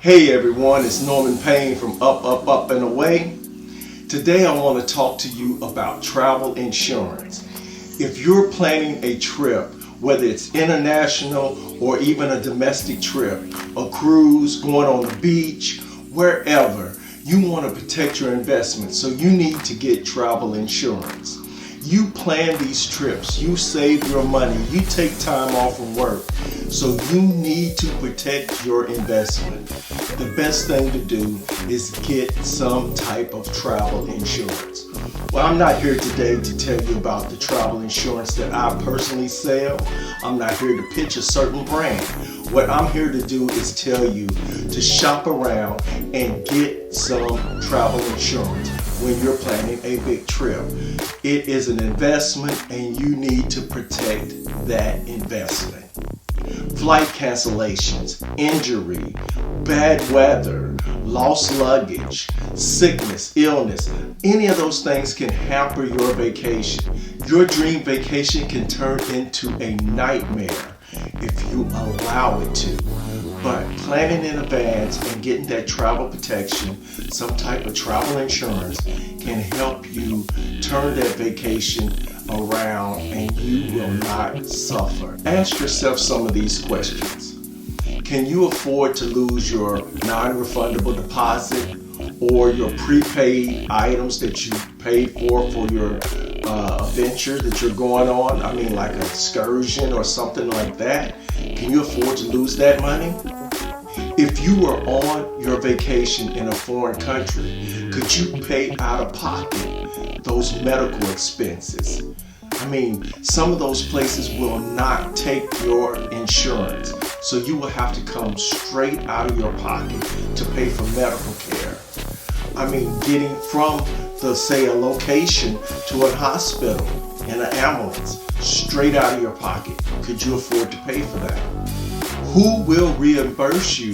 Hey everyone, it's Norman Payne from Up, Up, Up and Away. Today I want to talk to you about travel insurance. If you're planning a trip, whether it's international or even a domestic trip, a cruise, going on the beach, wherever, you want to protect your investment, so you need to get travel insurance. You plan these trips, you save your money, you take time off from work, so you need to protect your investment. The best thing to do is get some type of travel insurance. Well, I'm not here today to tell you about the travel insurance that I personally sell. I'm not here to pitch a certain brand. What I'm here to do is tell you to shop around and get some travel insurance when you're planning a big trip. It is an investment and you need to protect that investment. Flight cancellations, injury, bad weather, lost luggage, sickness, illness, any of those things can hamper your vacation. Your dream vacation can turn into a nightmare if you allow it to. But planning in advance and getting that travel protection, some type of travel insurance, can help you turn that vacation around and you will not suffer. Ask yourself some of these questions. Can you afford to lose your non-refundable deposit or your prepaid items that you paid for your venture that you're going on? I mean, like an excursion or something like that. Can you afford to lose that money? If you were on your vacation in a foreign country, could you pay out of pocket those medical expenses? I mean, some of those places will not take your insurance, so you will have to come straight out of your pocket to pay for medical care. I mean, getting from say a location to a hospital in an ambulance, straight out of your pocket. Could you afford to pay for that? Who will reimburse you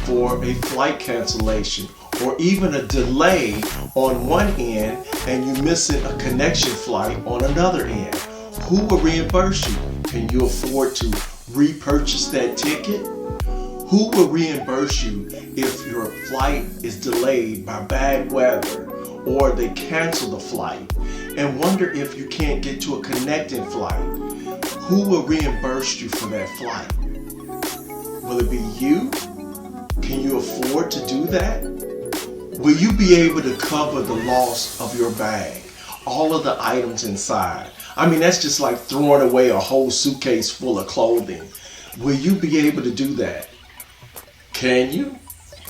for a flight cancellation or even a delay on one end and you missing a connection flight on another end? Who will reimburse you? Can you afford to repurchase that ticket? Who will reimburse you if your flight is delayed by bad weather or they cancel the flight and wonder if you can't get to a connecting flight? Who will reimburse you for that flight? Will it be you? Can you afford to do that? Will you be able to cover the loss of your bag, all of the items inside? I mean, that's just like throwing away a whole suitcase full of clothing. Will you be able to do that? Can you?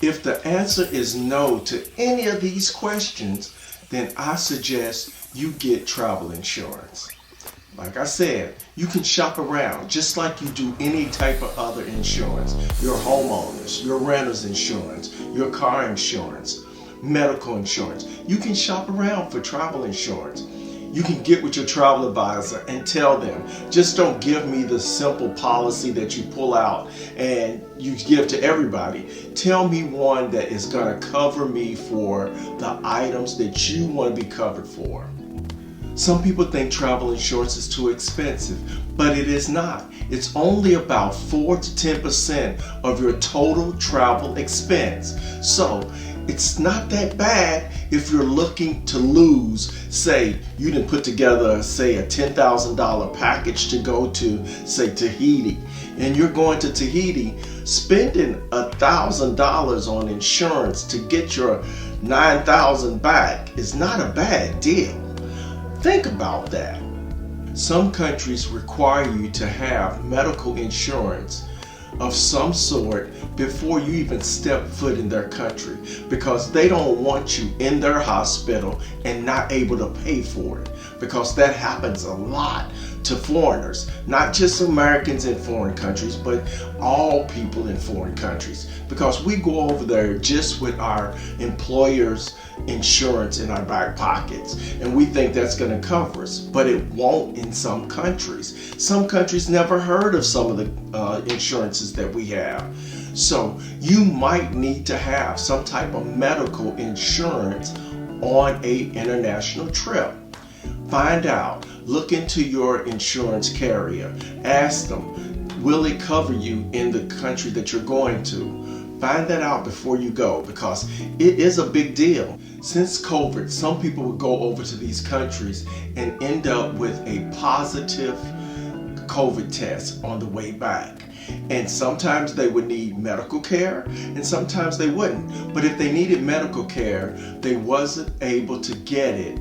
If the answer is no to any of these questions, then I suggest you get travel insurance. Like I said, you can shop around just like you do any type of other insurance. Your homeowners, your renter's insurance, your car insurance, medical insurance. You can shop around for travel insurance. You can get with your travel advisor and tell them, just don't give me the simple policy that you pull out and you give to everybody. Tell me one that is going to cover me for the items that you want to be covered for. Some people think travel insurance is too expensive, but it is not. It's only about 4 to 10% of your total travel expense. So it's not that bad if you're looking to lose, say you didn't put together, say a $10,000 package to go to, say Tahiti, and you're going to Tahiti, spending $1,000 on insurance to get your $9,000 back is not a bad deal. Think about that. Some countries require you to have medical insurance of some sort before you even step foot in their country, because they don't want you in their hospital and not able to pay for it, because that happens a lot to foreigners, not just Americans in foreign countries, but all people in foreign countries, because we go over there just with our employer's insurance in our back pockets and we think that's going to cover us, but it won't in some countries. Some countries never heard of some of the insurances that we have. So you might need to have some type of medical insurance on an international trip. Find out, look into your insurance carrier, ask them, will it cover you in the country that you're going to? Find that out before you go, because it is a big deal. Since COVID, some people would go over to these countries and end up with a positive COVID test on the way back. And sometimes they would need medical care and sometimes they wouldn't. But if they needed medical care, they wasn't able to get it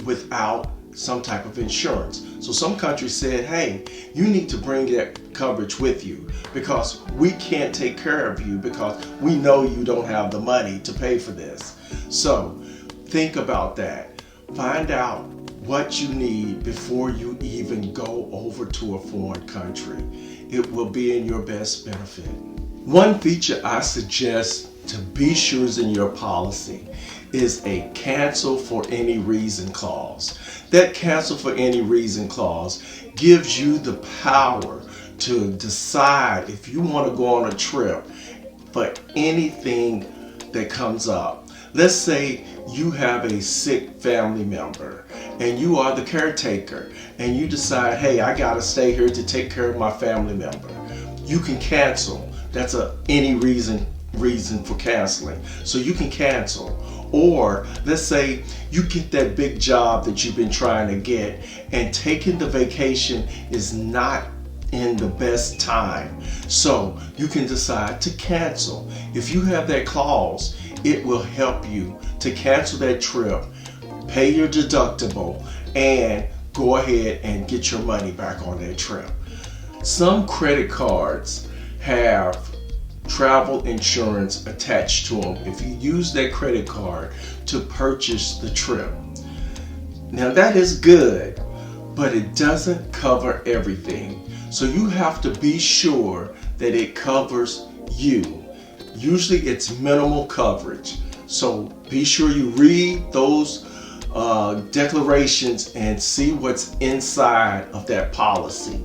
without some type of insurance. So some countries said, hey, you need to bring that coverage with you because we can't take care of you because we know you don't have the money to pay for this. So think about that. Find out what you need before you even go over to a foreign country. It will be in your best benefit. One feature I suggest to be sure is in your policy is a cancel for any reason clause. That cancel for any reason clause gives you the power to decide if you want to go on a trip for anything that comes up. Let's say you have a sick family member and you are the caretaker and you decide, hey, I gotta stay here to take care of my family member. You can cancel. That's any reason for canceling. So you can cancel. Or let's say you get that big job that you've been trying to get and taking the vacation is not in the best time. So you can decide to cancel. If you have that clause, it will help you to cancel that trip, pay your deductible, and go ahead and get your money back on that trip. Some credit cards have travel insurance attached to them if you use that credit card to purchase the trip. Now that is good, but it doesn't cover everything. So you have to be sure that it covers you. Usually it's minimal coverage. So be sure you read those declarations and see what's inside of that policy.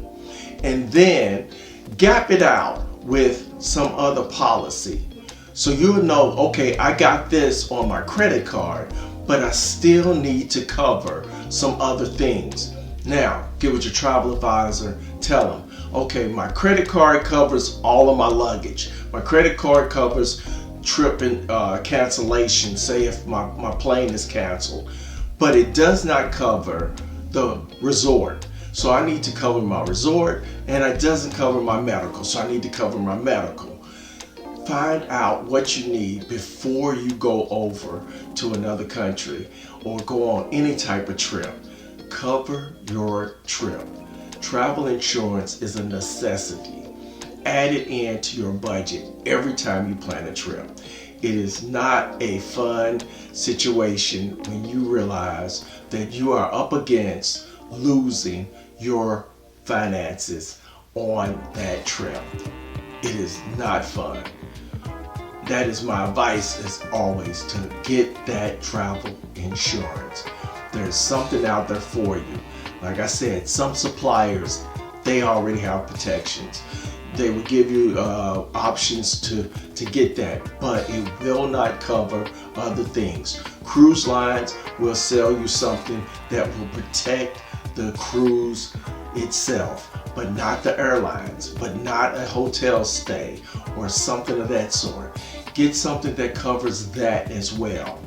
And then gap it out with some other policy. So you'll know, okay, I got this on my credit card, but I still need to cover some other things. Now, get with your travel advisor, tell them, okay, my credit card covers all of my luggage. My credit card covers trip and cancellation, say if my plane is canceled, but it does not cover the resort. So I need to cover my resort, and it doesn't cover my medical, so I need to cover my medical. Find out what you need before you go over to another country or go on any type of trip. Cover your trip. Travel insurance is a necessity. Add it into your budget every time you plan a trip. It is not a fun situation when you realize that you are up against losing your finances on that trip. It is not fun. That is my advice, as always, to get that travel insurance. There's something out there for you. Like I said, some suppliers, they already have protections. They will give you options to get that, but it will not cover other things. Cruise lines will sell you something that will protect the cruise itself, but not the airlines, but not a hotel stay or something of that sort. Get something that covers that as well.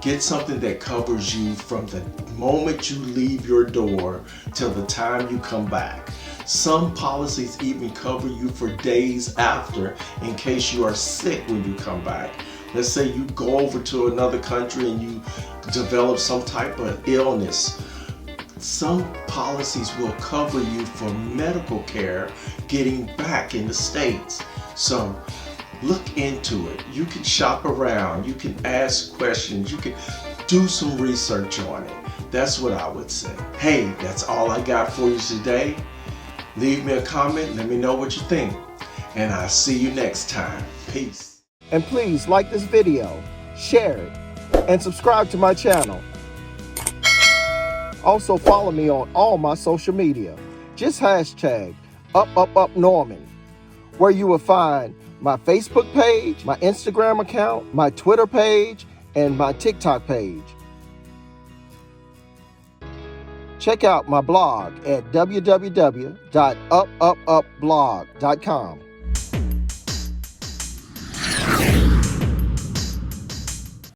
Get something that covers you from the moment you leave your door till the time you come back. Some policies even cover you for days after in case you are sick when you come back. Let's say you go over to another country and you develop some type of illness. Some policies will cover you for medical care getting back in the States. So look into it. You can shop around. You can ask questions. You can do some research on it. That's what I would say. Hey, that's all I got for you today. Leave me a comment. Let me know what you think. And I'll see you next time. Peace. And please like this video, share it, and subscribe to my channel. Also follow me on all my social media. Just hashtag #UpUpUpNorman, where you will find my Facebook page, my Instagram account, my Twitter page, and my TikTok page. Check out my blog at www.upupupblog.com.